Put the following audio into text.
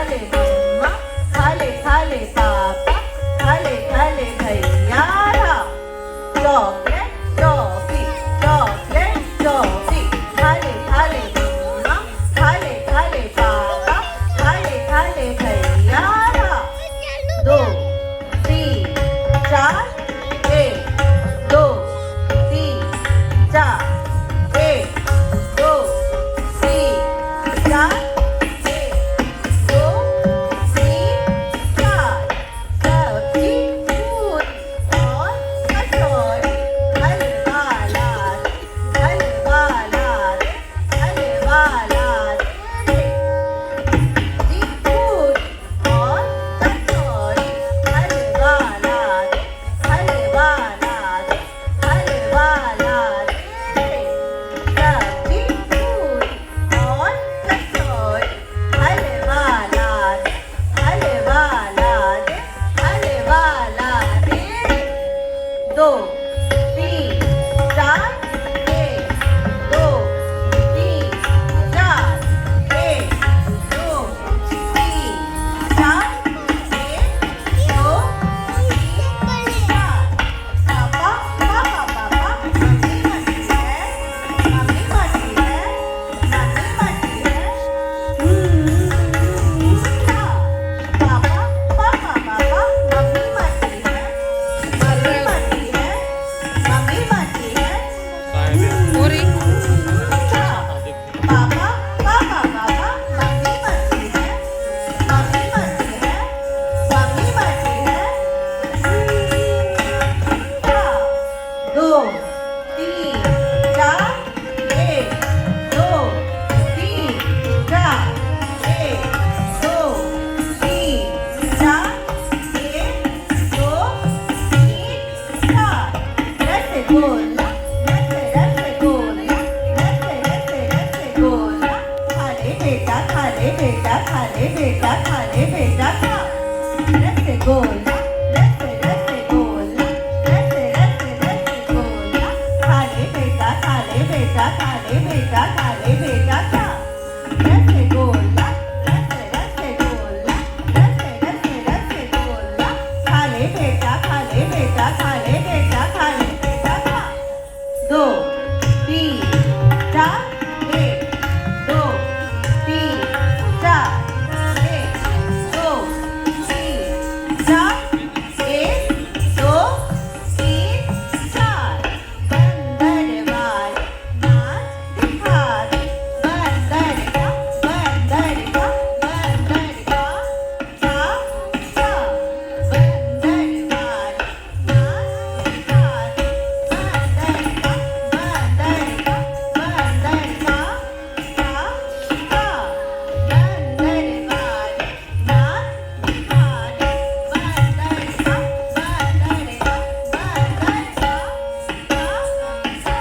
खाले मम्मा, खाले खाले पापा, खाले खाले भैया चॉकलेट टॉफी, चॉकलेट टॉफी, खाले खाले मम्मा, खाले खाले पापा, खाले खाले भैया 2 3 4 1 2 3 4 1 2 3 4 सब्जी पूरी और कचौड़ी हलवा ला दे, हलवा ला दे, हलवा ला दे सब्जी पूरी और कचौड़ी हलवा ला दे, हलवा ला दे, हलवा ला दे सब्जी पूरी और कचौड़ी हलवा ला दे, हलवा ला दे, हलवा ला दे 2 3 4 1 2 3 4 1 2 3 4 1 2 3 4 पापा पापा पापा मम्मी मटी है, मम्मी मटी है, मम्मी मटी है पापा पापा पापा मम्मी मटी है, मम्मी मटी है, मम्मी मटी है पुरी पापा पापा पापा मम्मी मटी है, मम्मी मटी है, मम्मी मटी है 2 3 4 1 2 3 4 1 2 3 4 1 2 3 4 रसगुल्ला रसगुल्ला रसगुल्ला खाले बेटा खाले बेटा खाले बेटा खाले बेटा खा रसगुल्ला रसगुल्ला रसगुल्ला खाले बेटा खाले बेटा खाले बेटा खाले बेटा खा रसगुल्ला रसगुल्ला रसगुल्ला खाले बेटा खाले बेटा खाले बेटा खाले बेटा खा 2 3 4 1 2 3 4 1 2 3 4 1 2 3 4 बंदर वाले नाच दिखा दे, बंदर का बंदर का बंदर का चा चा बंदर वाले नाच दिखा दे, बंदर का बंदर का बंदर का चा चा बंदर वाले नाच दिखा दे, बंदर का बंदर का बंदर का चा चा